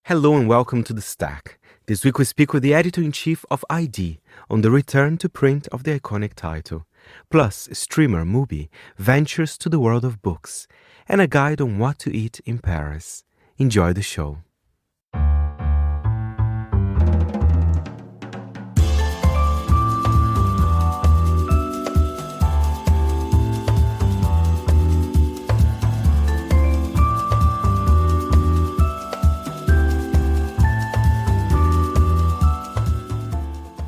Hello and welcome to The Stack. This week we speak with the editor-in-chief of ID on the return to print of the iconic title. Plus, streamer Mubi ventures to the world of books and a guide on what to eat in Paris. Enjoy the show.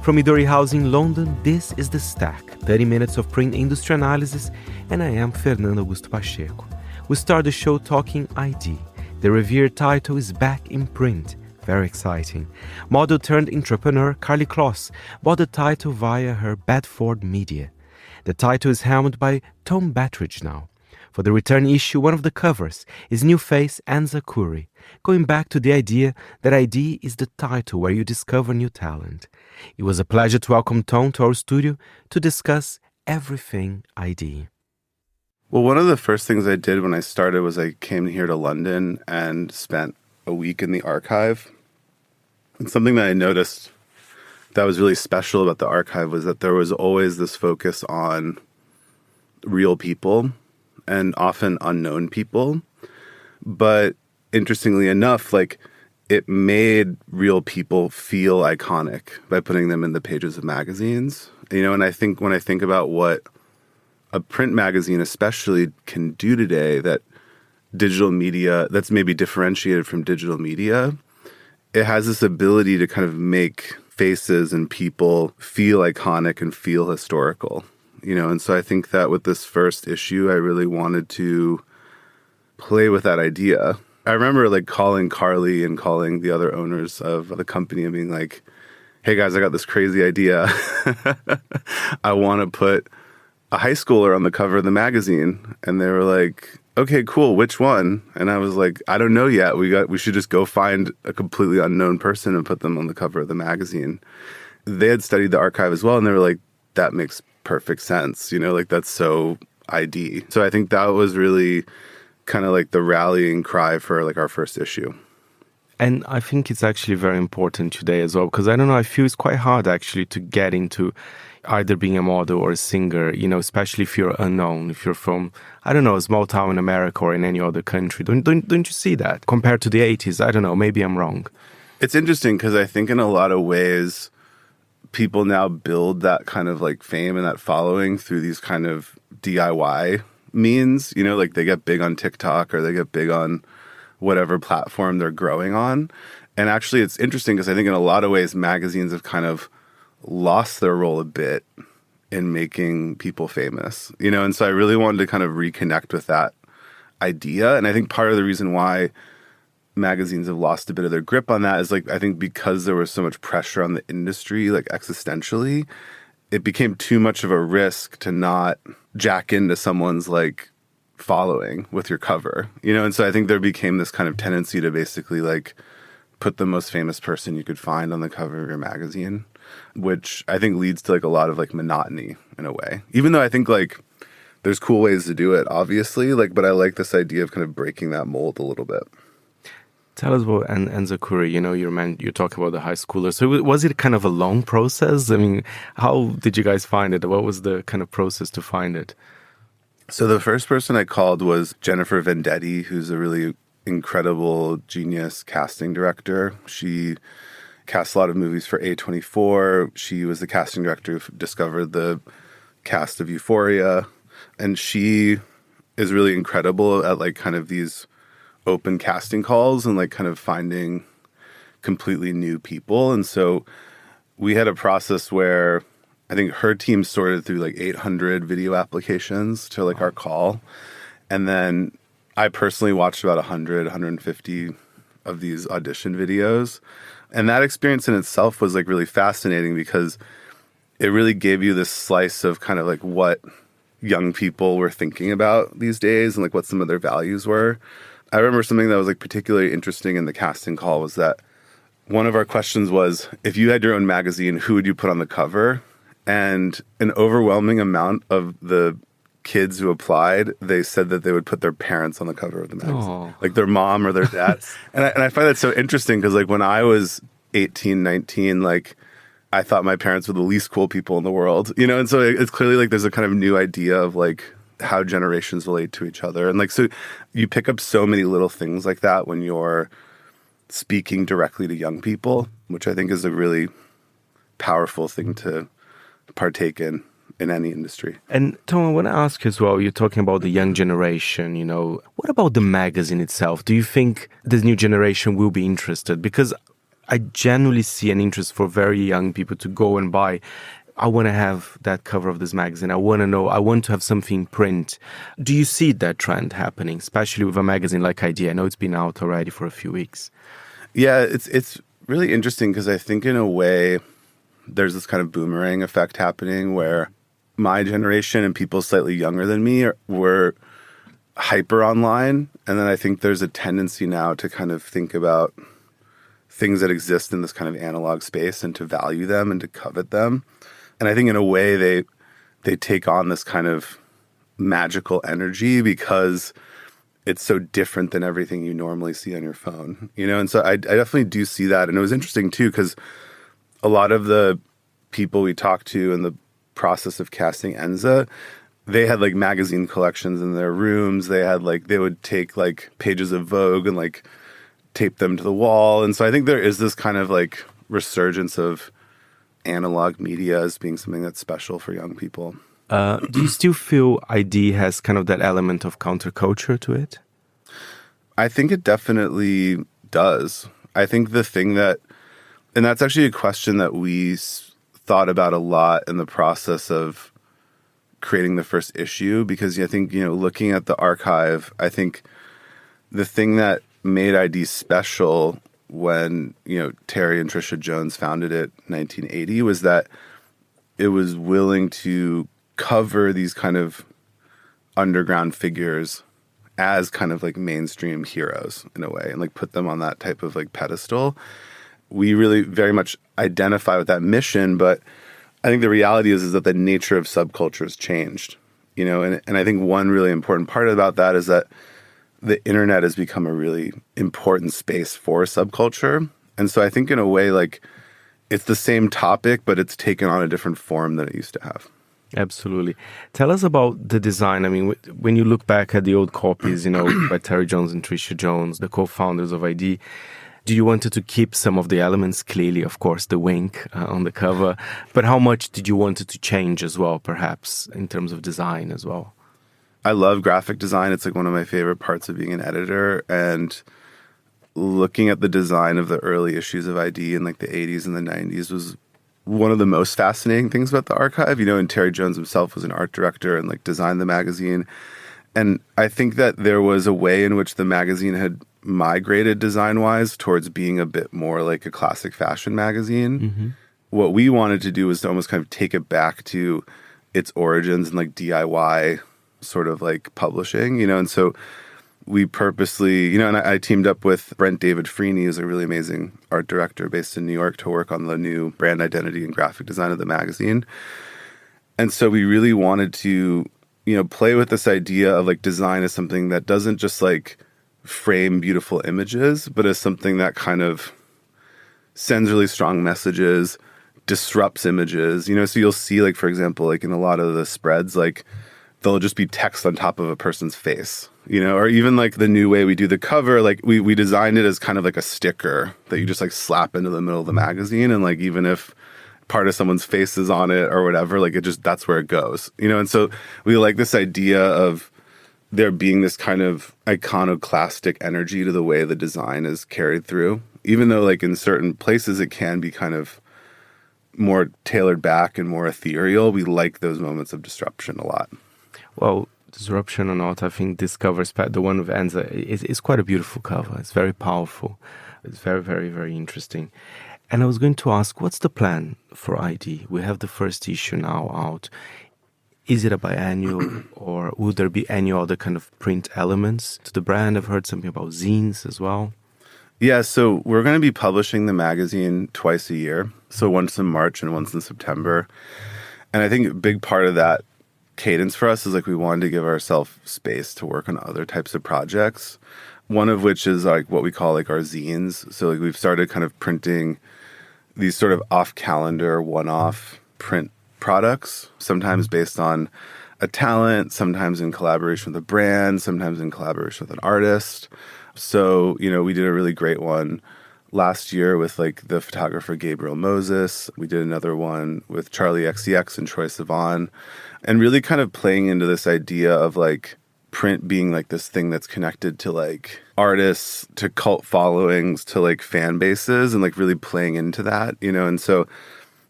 From Midori House in London, this is The Stack, 30 minutes of print industry analysis, and I am Fernando Augusto Pacheco. We start the show talking ID. The revered title is back in print. Very exciting. Model turned entrepreneur Carly Kloss bought the title via her Bedford Media. The title is helmed by Thom Bettridge now. For the return issue, one of the covers is new face Anza Curry, going back to the idea that ID is the title where you discover new talent. It was a pleasure to welcome Thom to our studio to discuss everything ID. Well, one of the first things I did when I started was I came here to London and spent a week in the archive. And something that I noticed that was really special about the archive was that there was always this focus on real people and often unknown people. But interestingly enough, it made real people feel iconic by putting them in the pages of magazines. And I think when I think about what a print magazine especially can do today, that digital media, that's maybe differentiated from digital media, it has this ability to kind of make faces and people feel iconic and feel historical. And so I think that with this first issue, I really wanted to play with that idea. I remember calling Carly and calling the other owners of the company and being like, hey guys, I got this crazy idea. I want to put a high schooler on the cover of the magazine. And they were like, okay, cool. Which one? And I was like, I don't know yet. We should just go find a completely unknown person and put them on the cover of the magazine. They had studied the archive as well. And they were like, that makes perfect sense. That's so ID. So I think that was really kind of the rallying cry for our first issue. And I think it's actually very important today as well, because I don't know, I feel it's quite hard actually to get into either being a model or a singer, especially if you're unknown, if you're from, I don't know, a small town in America or in any other country. Don't you see that compared to the 80s? I don't know, maybe I'm wrong. It's interesting because I think in a lot of ways, people now build that kind of fame and that following through these kind of DIY means, they get big on TikTok or they get big on whatever platform they're growing on. And actually it's interesting because I think in a lot of ways magazines have kind of lost their role a bit in making people famous, and so I really wanted to kind of reconnect with that idea. And I think part of the reason why magazines have lost a bit of their grip on that is I think because there was so much pressure on the industry, existentially, it became too much of a risk to not jack into someone's following with your cover, and so I think there became this kind of tendency to basically put the most famous person you could find on the cover of your magazine, which I think leads to a lot of monotony in a way, even though I think there's cool ways to do it, obviously, but I like this idea of kind of breaking that mold a little bit. Tell us about Anza Curry. You talk about the high schooler. So was it kind of a long process? I mean, how did you guys find it? What was the kind of process to find it? So the first person I called was Jennifer Vendetti, who's a really incredible genius casting director. She cast a lot of movies for A24. She was the casting director who discovered the cast of Euphoria. And she is really incredible at kind of these open casting calls and kind of finding completely new people. And so we had a process where I think her team sorted through 800 video applications to our call. And then I personally watched about 150 of these audition videos. And that experience in itself was really fascinating because it really gave you this slice of kind of what young people were thinking about these days and what some of their values were. I remember something that was particularly interesting in the casting call was that one of our questions was, if you had your own magazine, who would you put on the cover? And an overwhelming amount of the kids who applied, they said that they would put their parents on the cover of the magazine, Oh. like their mom or their dad. and I find that so interesting because like when I was 18, 19, like I thought my parents were the least cool people in the world, you know? And so it's clearly like there's a kind of new idea of like how generations relate to each other. And like, so you pick up so many little things like that when you're speaking directly to young people, which I think is a really powerful thing to partake in any industry. And Thom, I want to ask you as well, you're talking about the young generation, you know, what about the magazine itself? Do you think this new generation will be interested? Because I genuinely see an interest for very young people to go and buy. I want to have that cover of this magazine. I want to know, I want to have something in print. Do you see that trend happening, especially with a magazine like ID? I know it's been out already for a few weeks. Yeah, it's really interesting because I think in a way there's this kind of boomerang effect happening where my generation and people slightly younger than me were hyper online. And then I think there's a tendency now to kind of think about things that exist in this kind of analog space and to value them and to covet them. And I think in a way they take on this kind of magical energy because it's so different than everything you normally see on your phone, you know? And so I definitely do see that. And it was interesting too, because a lot of the people we talked to in the process of casting Enza, they had like magazine collections in their rooms. They had like, they would take like pages of Vogue and like tape them to the wall. And so I think there is this kind of like resurgence of analog media as being something that's special for young people. Do you still feel ID has kind of that element of counterculture to it? I think it definitely does. I think the thing that, and that's actually a question that we thought about a lot in the process of creating the first issue, because I think, you know, looking at the archive, I think the thing that made ID special when, you know, Terry and Trisha Jones founded it in 1980 was that it was willing to cover these kind of underground figures as kind of like mainstream heroes in a way and like put them on that type of like pedestal. We really very much identify with that mission, but I think the reality is that the nature of subcultures changed, you know, and I think one really important part about that is that the internet has become a really important space for subculture. And so I think in a way, like it's the same topic, but it's taken on a different form than it used to have. Absolutely. Tell us about the design. I mean, when you look back at the old copies, you know, by Terry Jones and Trisha Jones, the co-founders of ID, do you wanted to keep some of the elements? Clearly, of course, the wink on the cover. But how much did you want it to change as well, perhaps, in terms of design as well? I love graphic design. It's like one of my favorite parts of being an editor. And looking at the design of the early issues of ID in like the 80s and the 90s was one of the most fascinating things about the archive, you know, and Terry Jones himself was an art director and like designed the magazine. And I think that there was a way in which the magazine had migrated design-wise towards being a bit more like a classic fashion magazine. Mm-hmm. What we wanted to do was to almost kind of take it back to its origins and like DIY sort of like publishing, you know, and so we purposely, you know, and I teamed up with Brent David Freeney, who's a really amazing art director based in New York, to work on the new brand identity and graphic design of the magazine. And so we really wanted to, you know, play with this idea of like design as something that doesn't just like frame beautiful images, but as something that kind of sends really strong messages, disrupts images, you know, so you'll see like, for example, like in a lot of the spreads, like there'll just be text on top of a person's face, you know, or even like the new way we do the cover, like we designed it as kind of like a sticker that you just like slap into the middle of the magazine. And like, even if part of someone's face is on it or whatever, like it just, that's where it goes, you know? And so we like this idea of there being this kind of iconoclastic energy to the way the design is carried through, even though like in certain places it can be kind of more tailored back and more ethereal. We like those moments of disruption a lot. Well, disruption or not, I think this cover, the one with Enza, is quite a beautiful cover. It's very powerful. It's very, very, very interesting. And I was going to ask, what's the plan for ID? We have the first issue now out. Is it a biannual or would there be any other kind of print elements to the brand? I've heard something about zines as well. Yeah, so we're going to be publishing the magazine twice a year. So once in March and once in September. And I think a big part of that cadence for us is like we wanted to give ourselves space to work on other types of projects. One of which is like what we call like our zines. So like we've started kind of printing these sort of off-calendar, one-off print products, sometimes based on a talent, sometimes in collaboration with a brand, sometimes in collaboration with an artist. So, you know, we did a really great one last year with like the photographer Gabriel Moses. We did another one with Charlie XCX and Troye Sivan, and really kind of playing into this idea of like print being like this thing that's connected to like artists, to cult followings, to like fan bases, and like really playing into that, you know. And so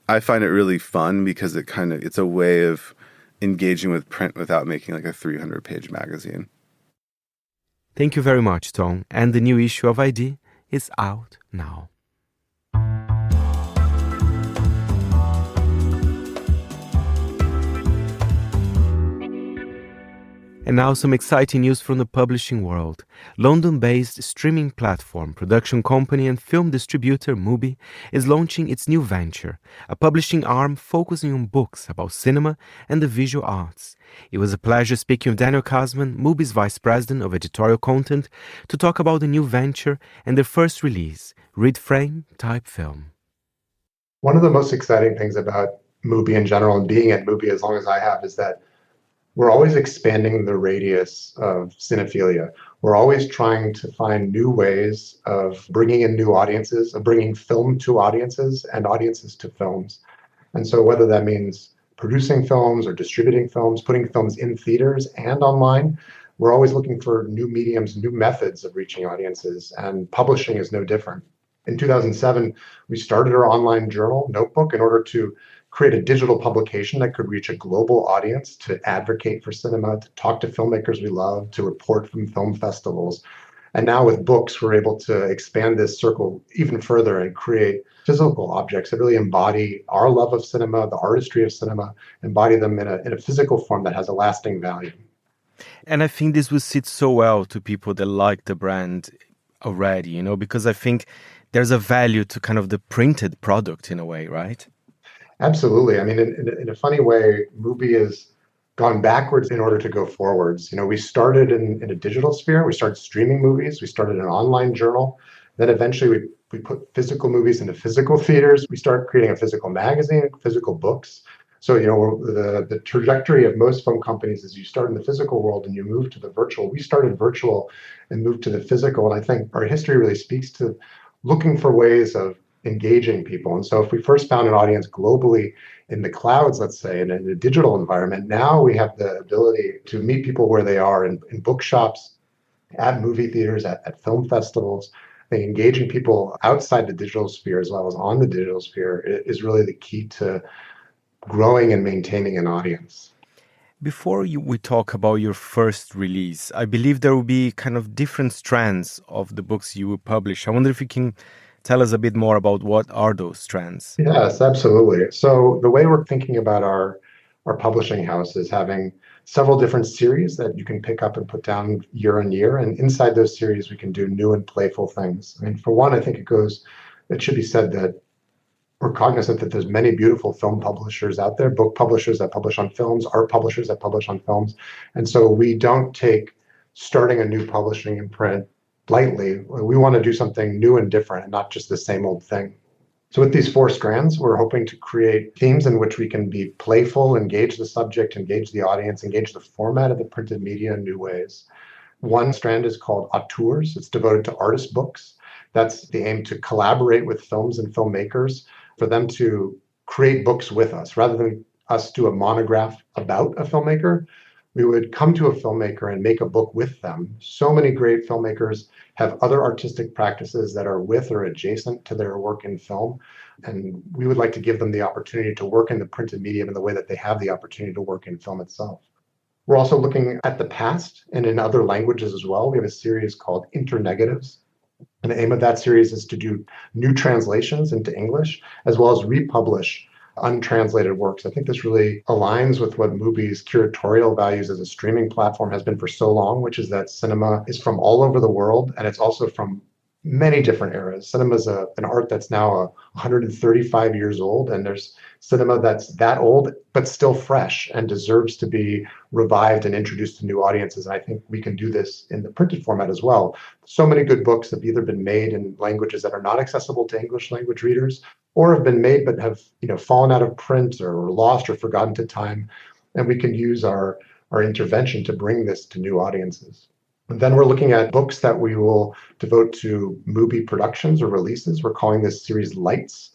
I find it really fun because it's a way of engaging with print without making like a 300-page magazine. Thank you very much, Thom. And the new issue of ID is out now. And now some exciting news from the publishing world. London-based streaming platform, production company and film distributor Mubi is launching its new venture, a publishing arm focusing on books about cinema and the visual arts. It was a pleasure speaking with Daniel Kazman, Mubi's Vice President of Editorial Content, to talk about the new venture and their first release, Read Frame Type Film. One of the most exciting things about Mubi in general, and being at Mubi as long as I have, is that we're always expanding the radius of cinephilia. We're always trying to find new ways of bringing in new audiences, of bringing film to audiences and audiences to films. And so whether that means producing films or distributing films, putting films in theaters and online, we're always looking for new mediums, new methods of reaching audiences, and publishing is no different. In 2007, we started our online journal, Notebook, in order to create a digital publication that could reach a global audience, to advocate for cinema, to talk to filmmakers we love, to report from film festivals. And now with books, we're able to expand this circle even further and create physical objects that really embody our love of cinema, the artistry of cinema, embody them in a physical form that has a lasting value. And I think this will sit so well to people that like the brand already, you know, because I think there's a value to kind of the printed product in a way, right? Absolutely. I mean, in a funny way, Mubi has gone backwards in order to go forwards. You know, we started in a digital sphere. We started streaming movies. We started an online journal. Then eventually we put physical movies into physical theaters. We started creating a physical magazine, physical books. So, you know, the trajectory of most film companies is you start in the physical world and you move to the virtual. We started virtual and moved to the physical. And I think our history really speaks to looking for ways of engaging people. And so if we first found an audience globally in the clouds, let's say, in a digital environment, now we have the ability to meet people where they are in bookshops, at movie theaters, at film festivals. I think engaging people outside the digital sphere as well as on the digital sphere is really the key to growing and maintaining an audience. Before we talk about your first release, I believe there will be kind of different strands of the books you will publish. I wonder if you can tell us a bit more about what are those strands? Yes, absolutely. So the way we're thinking about our publishing house is having several different series that you can pick up and put down year on year. And inside those series, we can do new and playful things. I mean, for one, I think it should be said that we're cognizant that there's many beautiful film publishers out there, book publishers that publish on films, art publishers that publish on films. And so we don't take starting a new publishing in print lightly. We want to do something new and different and not just the same old thing. So with these 4 strands, we're hoping to create themes in which we can be playful, engage the subject, engage the audience, engage the format of the printed media in new ways. One strand is called Auteurs. It's devoted to artist books. That's the aim to collaborate with films and filmmakers for them to create books with us. Rather than us do a monograph about a filmmaker, we would come to a filmmaker and make a book with them. So many great filmmakers have other artistic practices that are with or adjacent to their work in film. And we would like to give them the opportunity to work in the printed medium in the way that they have the opportunity to work in film itself. We're also looking at the past and in other languages as well. We have a series called Internegatives. And the aim of that series is to do new translations into English, as well as republish untranslated works. I think this really aligns with what Mubi's curatorial values as a streaming platform has been for so long, which is that cinema is from all over the world, and it's also from many different eras. Cinema is an art that's now 135 years old, and there's cinema that's that old but still fresh and deserves to be revived and introduced to new audiences. And I think we can do this in the printed format as well. So many good books have either been made in languages that are not accessible to English language readers, or have been made but have fallen out of print or lost or forgotten to time. And we can use our intervention to bring this to new audiences. And then we're looking at books that we will devote to Mubi productions or releases. We're calling this series Lights.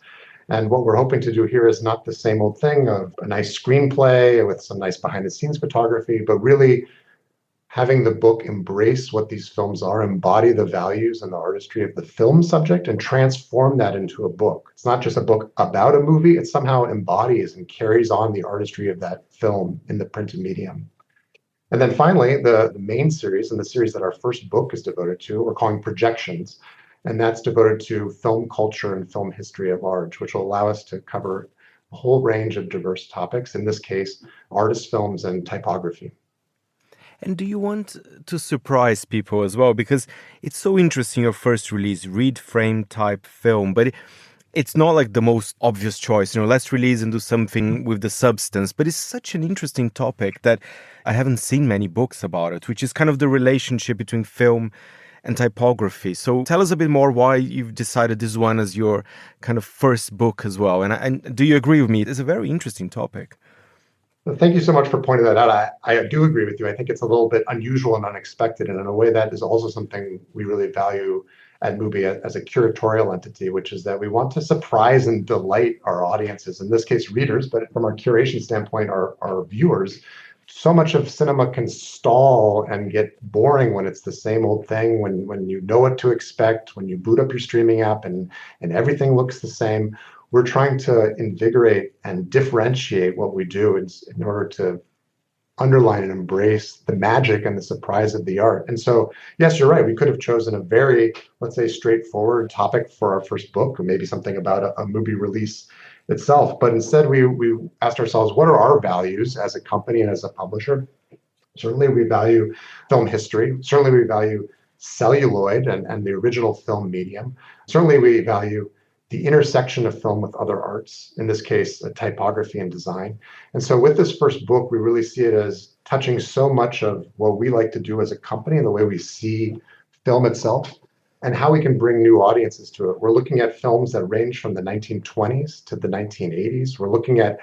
And what we're hoping to do here is not the same old thing of a nice screenplay with some nice behind the scenes photography, but really having the book embrace what these films are, embody the values and the artistry of the film subject, and transform that into a book. It's not just a book about a movie, it somehow embodies and carries on the artistry of that film in the printed medium. And then finally, the main series, and the series that our first book is devoted to, we're calling Projections. And that's devoted to film culture and film history at large, which will allow us to cover a whole range of diverse topics, in this case, artist films and typography. And do you want to surprise people as well? Because it's so interesting, your first release, read frame type film, but it's not like the most obvious choice. Let's release and do something with the substance. But it's such an interesting topic that I haven't seen many books about it, which is kind of the relationship between film and typography. So tell us a bit more why you've decided this one as your kind of first book as well. And do you agree with me? It's a very interesting topic. Well, thank you so much for pointing that out. I do agree with you. I think it's a little bit unusual and unexpected, and in a way that is also something we really value at Mubi as a curatorial entity, which is that we want to surprise and delight our audiences, in this case readers, but from our curation standpoint, our viewers. So much of cinema can stall and get boring when it's the same old thing, when you know what to expect, when you boot up your streaming app and everything looks the same. We're trying to invigorate and differentiate what we do in order to underline and embrace the magic and the surprise of the art. And so, yes, you're right. We could have chosen a very, let's say, straightforward topic for our first book, or maybe something about a movie release itself. But instead, we asked ourselves, what are our values as a company and as a publisher? Certainly, we value film history. Certainly, we value celluloid and the original film medium. Certainly, we value the intersection of film with other arts, in this case, typography and design. And so with this first book, we really see it as touching so much of what we like to do as a company and the way we see film itself and how we can bring new audiences to it. We're looking at films that range from the 1920s to the 1980s. We're looking at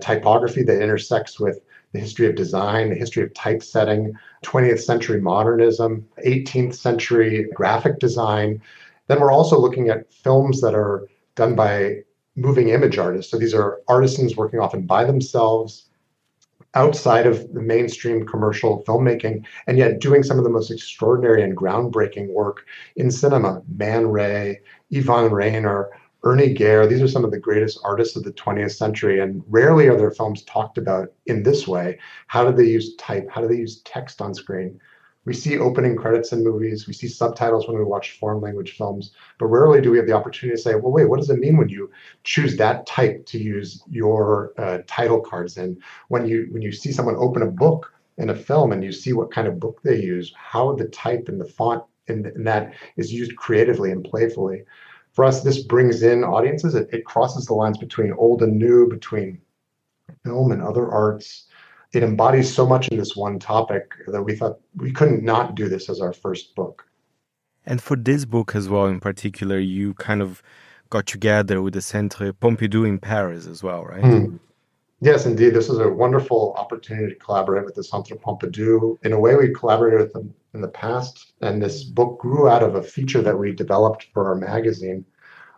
typography that intersects with the history of design, the history of typesetting, 20th century modernism, 18th century graphic design. Then we're also looking at films that are done by moving image artists. So these are artisans working often by themselves outside of the mainstream commercial filmmaking, and yet doing some of the most extraordinary and groundbreaking work in cinema. Man Ray, Yvonne Rainer, Ernie Gare, these are some of the greatest artists of the 20th century, and rarely are their films talked about in this way. How do they use type? How do they use text on screen? We see opening credits in movies, we see subtitles when we watch foreign language films, but rarely do we have the opportunity to say, well, wait, what does it mean when you choose that type to use your title cards in? When you see someone open a book in a film and you see what kind of book they use, how the type and the font in that is used creatively and playfully. For us, this brings in audiences. It crosses the lines between old and new, between film and other arts. It embodies so much in this one topic that we thought we couldn't not do this as our first book. And for this book as well, in particular, you kind of got together with the Centre Pompidou in Paris as well, right? Yes, indeed. This is a wonderful opportunity to collaborate with the Centre Pompidou. In a way, we collaborated with them in the past, and this book grew out of a feature that we developed for our magazine.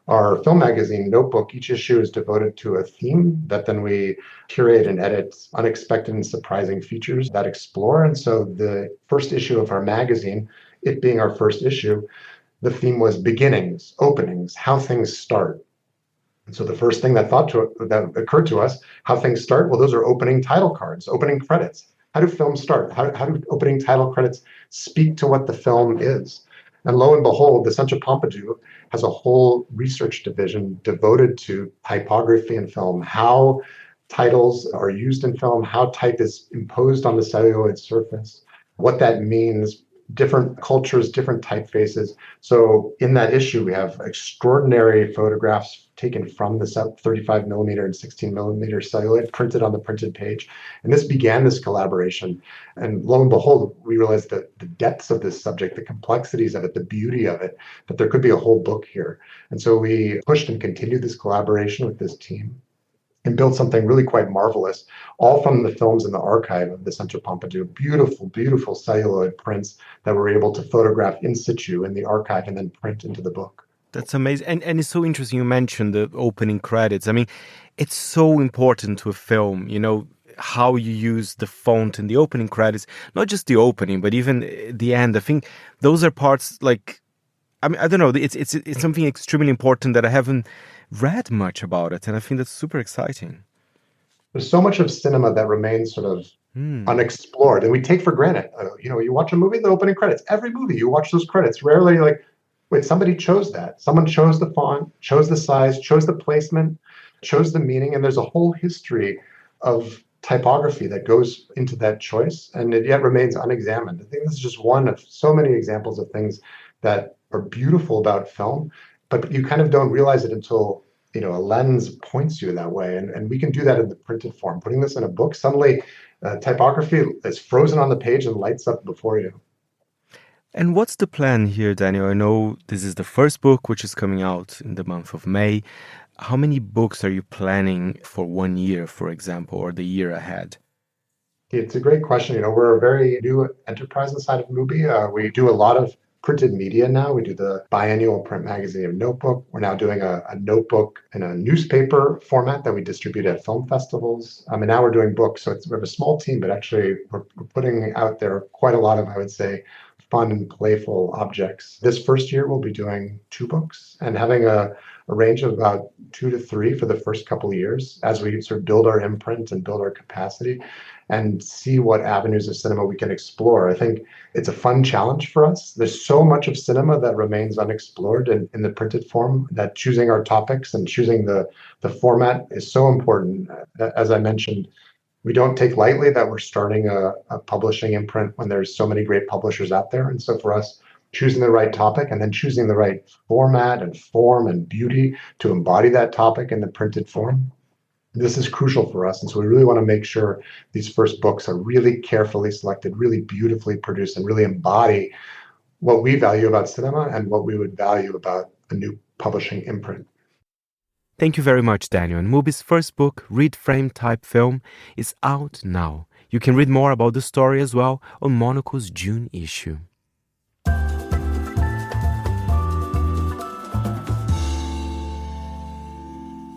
Our film magazine notebook, each issue is devoted to a theme that then we curate and edit unexpected and surprising features that explore. And so the first issue of our magazine, it being our first issue, the theme was beginnings, openings, how things start. And so the first thing that occurred to us, how things start, well, those are opening title cards, opening credits. How do films start? How do opening title credits speak to what the film is? And lo and behold, the Centre Pompidou has a whole research division devoted to typography in film, how titles are used in film, how type is imposed on the celluloid surface, what that means different cultures, different typefaces. So in that issue, we have extraordinary photographs taken from the 35 millimeter and 16 millimeter celluloid printed on the printed page. And this began this collaboration. And lo and behold, we realized that the depths of this subject, the complexities of it, the beauty of it, that there could be a whole book here. And so we pushed and continued this collaboration with this team and built something really quite marvelous, all from the films in the archive of the Centre Pompidou. Beautiful, beautiful celluloid prints that we're able to photograph in situ in the archive and then print into the book. That's amazing. And it's so interesting you mentioned the opening credits. I mean, it's so important to a film, how you use the font in the opening credits, not just the opening, but even the end. I think those are parts I don't know, it's something extremely important that I haven't read much about it, and I think that's super exciting. There's so much of cinema that remains sort of unexplored, and we take for granted. You watch a movie, the opening credits. Every movie, you watch those credits. Rarely you're like, wait, somebody chose that. Someone chose the font, chose the size, chose the placement, chose the meaning, and there's a whole history of typography that goes into that choice, and it yet remains unexamined. I think this is just one of so many examples of things that are beautiful about film, but you kind of don't realize it until a lens points you that way. And we can do that in the printed form. Putting this in a book, suddenly typography is frozen on the page and lights up before you. And what's the plan here, Daniel? I know this is the first book, which is coming out in the month of May. How many books are you planning for 1 year, for example, or the year ahead? It's a great question. We're a very new enterprise inside of Mubi. We do a lot of printed media now. We do the biannual print magazine Notebook. We're now doing a notebook in a newspaper format that we distribute at film festivals. And now we're doing books. So we have a small team, but actually we're putting out there quite a lot of, I would say, fun and playful objects. This first year, we'll be doing 2 books and having a range of about 2 to 3 for the first couple of years as we sort of build our imprint and build our capacity and see what avenues of cinema we can explore. I think it's a fun challenge for us. There's so much of cinema that remains unexplored in the printed form that choosing our topics and choosing the format is so important. As I mentioned, we don't take lightly that we're starting a publishing imprint when there's so many great publishers out there. And so for us, choosing the right topic and then choosing the right format and form and beauty to embody that topic in the printed form, this is crucial for us. And so we really want to make sure these first books are really carefully selected, really beautifully produced, and really embody what we value about cinema and what we would value about a new publishing imprint. Thank you very much, Daniel. And Mubi's first book, Read Frame Type Film, is out now. You can read more about the story as well on Monocle's June issue.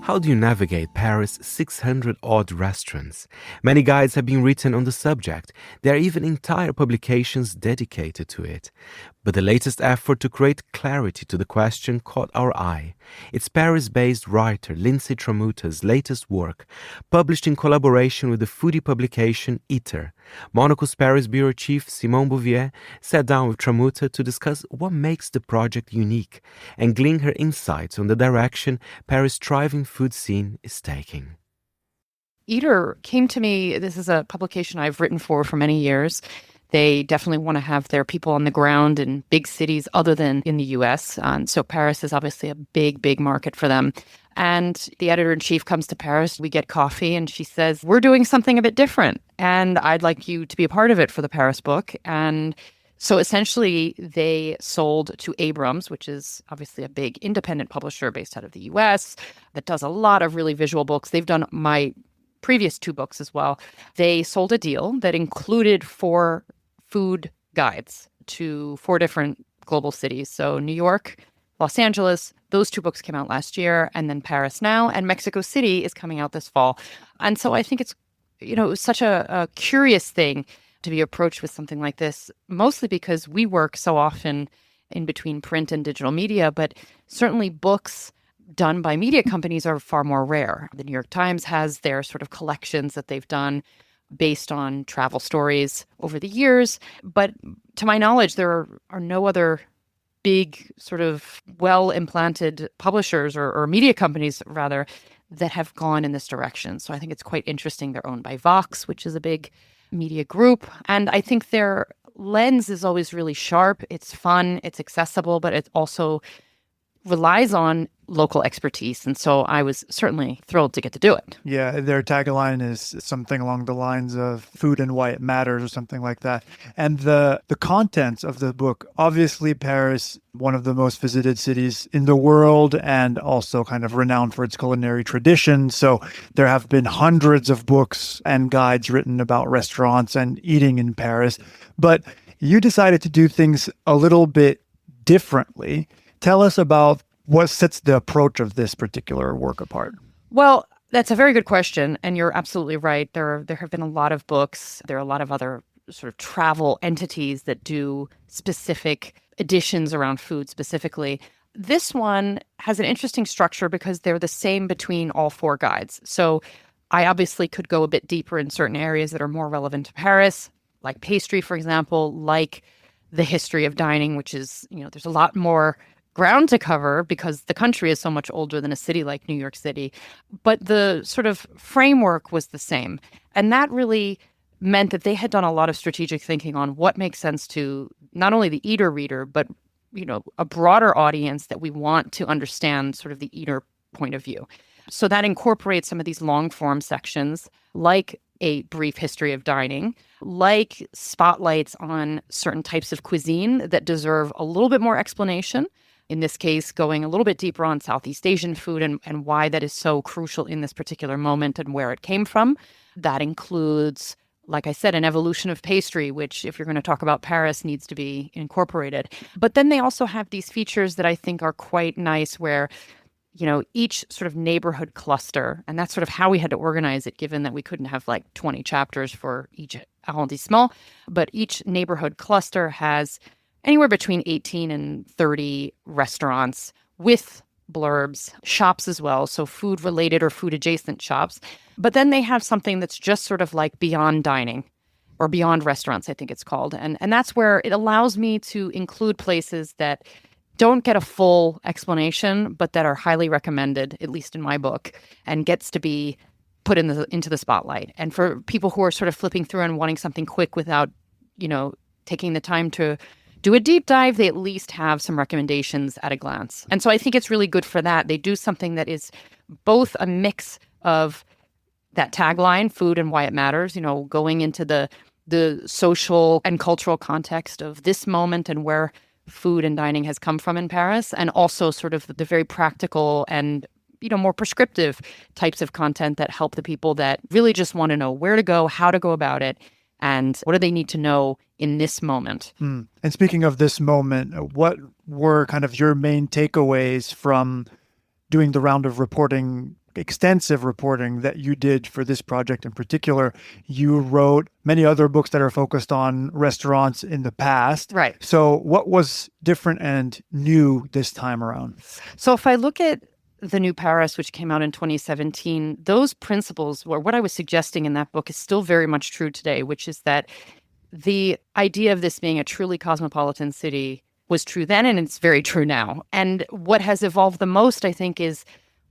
How do you navigate Paris' 600-odd restaurants? Many guides have been written on the subject. There are even entire publications dedicated to it. But the latest effort to create clarity to the question caught our eye. It's Paris-based writer Lindsay Tramuta's latest work, published in collaboration with the foodie publication Eater. Monocle's Paris bureau chief Simone Bouvier sat down with Tramuta to discuss what makes the project unique and glean her insights on the direction Paris' thriving food scene is taking. Eater came to me. This is a publication I've written for many years. They definitely want to have their people on the ground in big cities other than in the US. So Paris is obviously a big, big market for them. And the editor-in-chief comes to Paris. We get coffee and she says, we're doing something a bit different. And I'd like you to be a part of it for the Paris book. And so essentially they sold to Abrams, which is obviously a big independent publisher based out of the US that does a lot of really visual books. They've done my previous 2 books as well. They sold a deal that included 4 food guides to 4 different global cities. So New York, Los Angeles, those 2 books came out last year, and then Paris now, and Mexico City is coming out this fall. And so I think it's, it was such a curious thing to be approached with something like this, mostly because we work so often in between print and digital media, but certainly books done by media companies are far more rare. The New York Times has their sort of collections that they've done based on travel stories over the years. But to my knowledge, there are no other big sort of well-implanted publishers or media companies, rather, that have gone in this direction. So I think it's quite interesting. They're owned by Vox, which is a big media group. And I think they're lens is always really sharp. It's fun, it's accessible, but it also relies on local expertise. And so I was certainly thrilled to get to do it. Yeah, their tagline is something along the lines of food and why it matters or something like that. And the contents of the book, obviously Paris, one of the most visited cities in the world and also kind of renowned for its culinary tradition. So there have been hundreds of books and guides written about restaurants and eating in Paris. But you decided to do things a little bit differently. Tell us about what sets the approach of this particular work apart. Well, that's a very good question. And you're absolutely right. There have been a lot of books. There are a lot of other sort of travel entities that do specific editions around food specifically. This one has an interesting structure because they're the same between all four guides. So I obviously could go a bit deeper in certain areas that are more relevant to Paris, like pastry, for example, like the history of dining, which is, there's a lot more ground to cover because the country is so much older than a city like New York City. But the sort of framework was the same. And that really meant that they had done a lot of strategic thinking on what makes sense to not only the eater-reader, but, a broader audience that we want to understand sort of the eater point of view. So that incorporates some of these long-form sections, like a brief history of dining, like spotlights on certain types of cuisine that deserve a little bit more explanation. In this case, going a little bit deeper on Southeast Asian food and why that is so crucial in this particular moment and where it came from. That includes, like I said, an evolution of pastry, which, if you're going to talk about Paris, needs to be incorporated. But then they also have these features that I think are quite nice where, each sort of neighborhood cluster, and that's sort of how we had to organize it, given that we couldn't have like 20 chapters for each arrondissement, but each neighborhood cluster has anywhere between 18 and 30 restaurants with blurbs, shops as well, so food-related or food-adjacent shops. But then they have something that's just sort of like beyond dining, or beyond restaurants, I think it's called. And that's where it allows me to include places that don't get a full explanation, but that are highly recommended, at least in my book, and gets to be put into the spotlight. And for people who are sort of flipping through and wanting something quick without, taking the time to do a deep dive, they at least have some recommendations at a glance. And so I think it's really good for that. They do something that is both a mix of that tagline, food and why it matters, going into the social and cultural context of this moment and where food and dining has come from in Paris, and also sort of the very practical and more prescriptive types of content that help the people that really just want to know where to go, how to go about it, and what do they need to know in this moment. And speaking of this moment, what were kind of your main takeaways from doing the round of reporting, extensive reporting that you did for this project in particular? You wrote many other books that are focused on restaurants in the past. Right. So what was different and new this time around? So if I look at The New Paris, which came out in 2017, those principles, or what I was suggesting in that book, is still very much true today, which is that the idea of this being a truly cosmopolitan city was true then, and it's very true now. And what has evolved the most, I think, is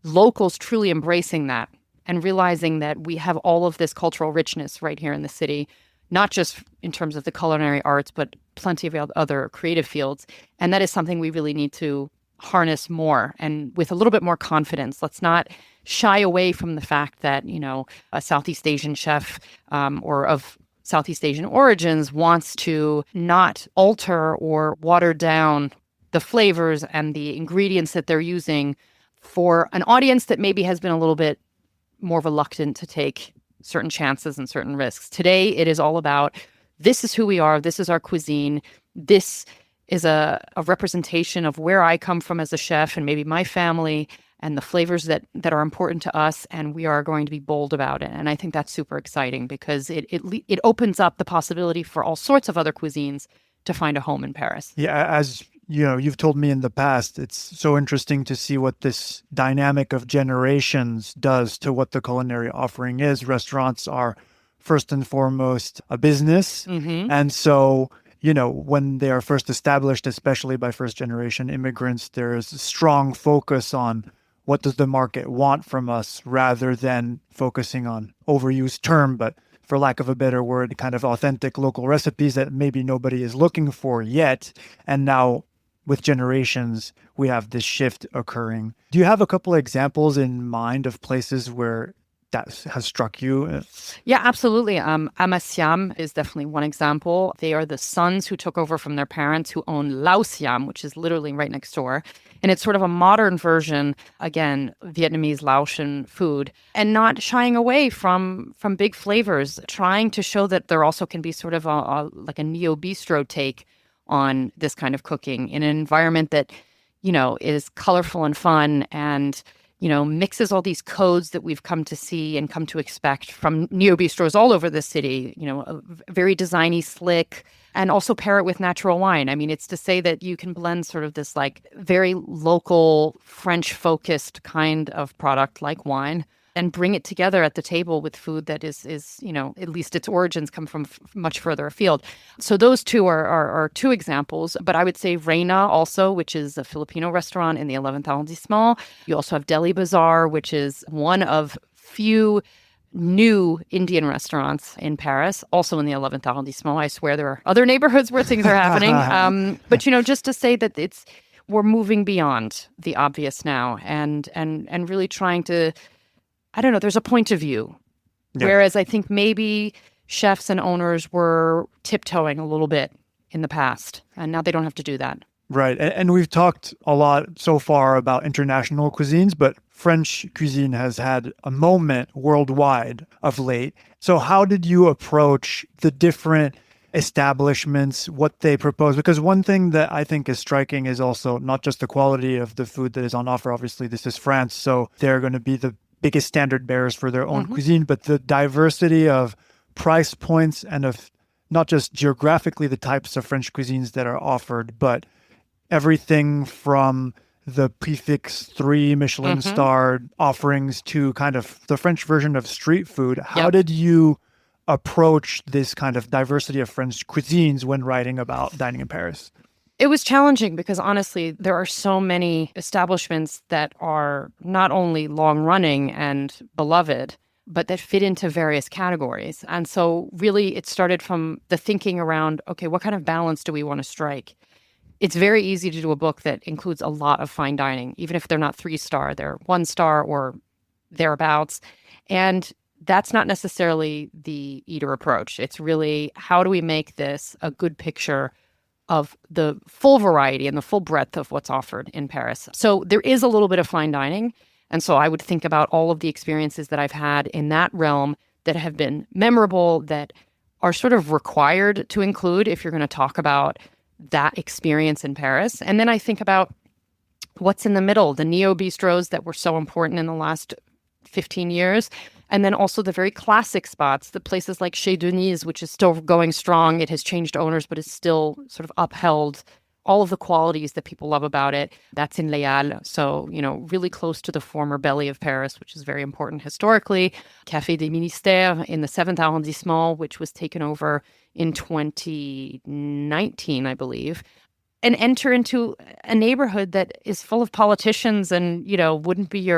locals truly embracing that and realizing that we have all of this cultural richness right here in the city, not just in terms of the culinary arts, but plenty of other creative fields. And that is something we really need to harness more and with a little bit more confidence. Let's not shy away from the fact that, a Southeast Asian chef or of Southeast Asian origins wants to not alter or water down the flavors and the ingredients that they're using for an audience that maybe has been a little bit more reluctant to take certain chances and certain risks. Today, it is all about, this is who we are, this is our cuisine, this is a representation of where I come from as a chef and maybe my family and the flavors that are important to us, and we are going to be bold about it. And I think that's super exciting because it opens up the possibility for all sorts of other cuisines to find a home in Paris. Yeah, as you've told me in the past, it's so interesting to see what this dynamic of generations does to what the culinary offering is. Restaurants are first and foremost a business. Mm-hmm. And so, when they are first established, especially by first generation immigrants, there is a strong focus on what does the market want from us rather than focusing on overused term, but for lack of a better word, kind of authentic local recipes that maybe nobody is looking for yet. And now with generations, we have this shift occurring. Do you have a couple of examples in mind of places where that has struck you? Yeah, absolutely. Amassiam is definitely one example. They are the sons who took over from their parents who own Lao Siam, which is literally right next door. And it's sort of a modern version, again, Vietnamese Laotian food, and not shying away from big flavors, trying to show that there also can be sort of like a neo-bistro take on this kind of cooking in an environment that, is colorful and fun and mixes all these codes that we've come to see and come to expect from neo-bistros all over the city, very designy, slick, and also pair it with natural wine. I mean, it's to say that you can blend sort of this like very local French-focused kind of product like wine and bring it together at the table with food that is at least its origins come from much further afield. So those two are two examples. But I would say Reina also, which is a Filipino restaurant in the 11th arrondissement. You also have Deli Bazaar, which is one of few new Indian restaurants in Paris, also in the 11th arrondissement. I swear there are other neighborhoods where things are happening. But, just to say that we're moving beyond the obvious now and really trying to, I don't know, there's a point of view. Yeah. Whereas I think maybe chefs and owners were tiptoeing a little bit in the past, and now they don't have to do that. Right. And we've talked a lot so far about international cuisines, but French cuisine has had a moment worldwide of late. So how did you approach the different establishments, what they propose? Because one thing that I think is striking is also not just the quality of the food that is on offer. Obviously, this is France, so they're going to be the biggest standard bearers for their own cuisine, but the diversity of price points and of not just geographically the types of French cuisines that are offered, but everything from the prefix 3 Michelin star offerings to kind of the French version of street food. How did you approach this kind of diversity of French cuisines when writing about dining in Paris? It was challenging because honestly, there are so many establishments that are not only long running and beloved, but that fit into various categories. And so really it started from the thinking around, okay, what kind of balance do we want to strike? It's very easy to do a book that includes a lot of fine dining, even if they're not 3-star, they're 1-star or thereabouts. And that's not necessarily the eater approach. It's really, how do we make this a good picture of the full variety and the full breadth of what's offered in Paris? So there is a little bit of fine dining. And so I would think about all of the experiences that I've had in that realm that have been memorable, that are sort of required to include if you're going to talk about that experience in Paris. And then I think about what's in the middle, the neo-bistros that were so important in the last 15 years. And then also the very classic spots, the places like Chez Denise, which is still going strong. It has changed owners, but it's still sort of upheld all of the qualities that people love about it. That's in Les Halles. So, really close to the former belly of Paris, which is very important historically. Café des Ministères in the 7th arrondissement, which was taken over in 2019, I believe. And enter into a neighborhood that is full of politicians and, wouldn't be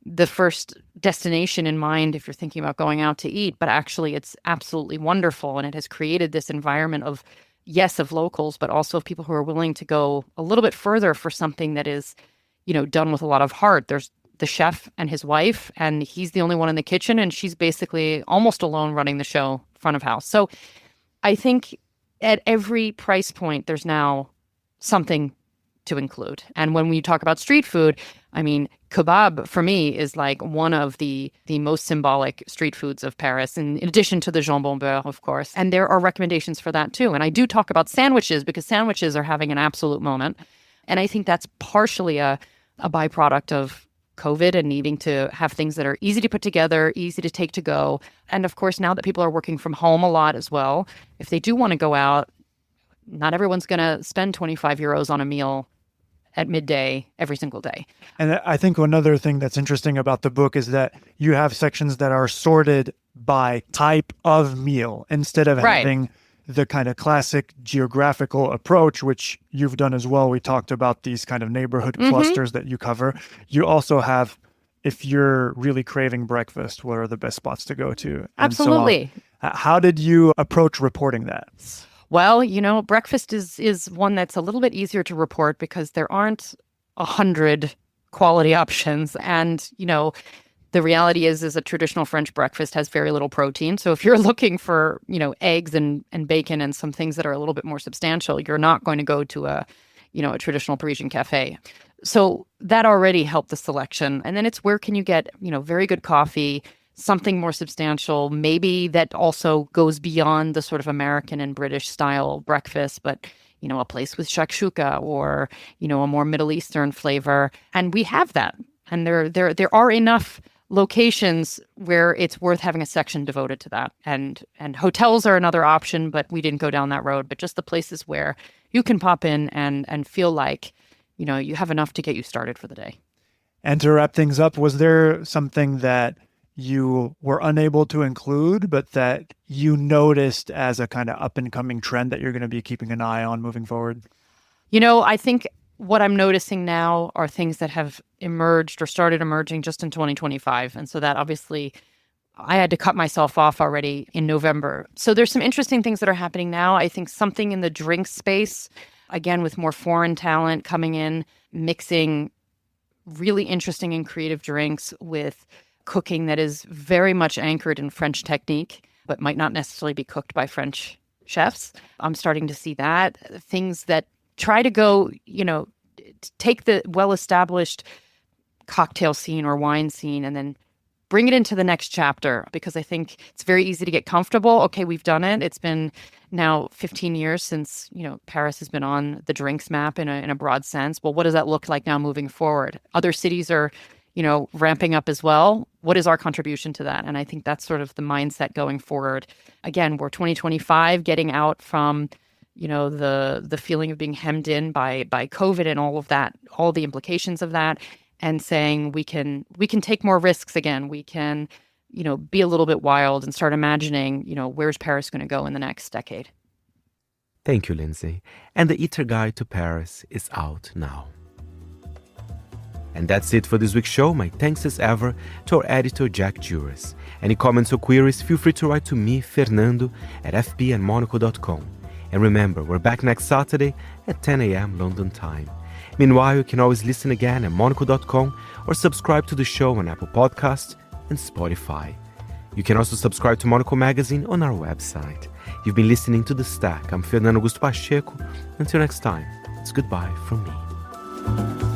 the first destination in mind if you're thinking about going out to eat, but actually it's absolutely wonderful. And it has created this environment of locals, but also of people who are willing to go a little bit further for something that is, done with a lot of heart. There's the chef and his wife, and he's the only one in the kitchen, and she's basically almost alone running the show front of house. So I think at every price point, there's now something to include. And when we talk about street food, I mean, kebab for me is like one of the most symbolic street foods of Paris, in addition to the jambon beurre, of course. And there are recommendations for that too. And I do talk about sandwiches because sandwiches are having an absolute moment. And I think that's partially a byproduct of COVID and needing to have things that are easy to put together, easy to take to go. And of course, now that people are working from home a lot as well, if they do want to go out, not everyone's going to spend 25 euros on a meal at midday every single day. And I think another thing that's interesting about the book is that you have sections that are sorted by type of meal instead of having the kind of classic geographical approach, which you've done as well. We talked about these kind of neighborhood clusters that you cover. You also have if you're really craving breakfast, what are the best spots to go to? Absolutely. How did you approach reporting that? Well, breakfast is one that's a little bit easier to report because there aren't 100 quality options. And, the reality is a traditional French breakfast has very little protein. So if you're looking for, eggs and bacon and some things that are a little bit more substantial, you're not going to go to a traditional Parisian cafe. So that already helped the selection. And then it's where can you get, very good coffee, something more substantial, maybe that also goes beyond the sort of American and British style breakfast, but, a place with shakshuka or, a more Middle Eastern flavor. And we have that. And there are enough locations where it's worth having a section devoted to that. And hotels are another option, but we didn't go down that road. But just the places where you can pop in and feel like, you have enough to get you started for the day. And to wrap things up, was there something that you were unable to include, but that you noticed as a kind of up and coming trend that you're going to be keeping an eye on moving forward? I think what I'm noticing now are things that have emerged or started emerging just in 2025. And so that obviously I had to cut myself off already in November. So there's some interesting things that are happening now. I think something in the drink space, again, with more foreign talent coming in, mixing really interesting and creative drinks with cooking that is very much anchored in French technique, but might not necessarily be cooked by French chefs. I'm starting to see that. Things that try to go, take the well-established cocktail scene or wine scene and then bring it into the next chapter, because I think it's very easy to get comfortable. Okay, we've done it. It's been now 15 years since, Paris has been on the drinks map in a broad sense. Well, what does that look like now moving forward? Other cities are, ramping up as well. What is our contribution to that? And I think that's sort of the mindset going forward. Again, we're 2025, getting out from, the feeling of being hemmed in by COVID and all of that, all the implications of that, and saying we can take more risks again. We can, be a little bit wild and start imagining, where's Paris going to go in the next decade. Thank you, Lindsay. And the Eater Guide to Paris is out now. And that's it for this week's show. My thanks as ever to our editor, Jack Juris. Any comments or queries, feel free to write to me, Fernando, at fb@monocle.com. And remember, we're back next Saturday at 10 a.m. London time. Meanwhile, you can always listen again at monocle.com or subscribe to the show on Apple Podcasts and Spotify. You can also subscribe to Monocle Magazine on our website. You've been listening to The Stack. I'm Fernando Augusto Pacheco. Until next time, it's goodbye from me.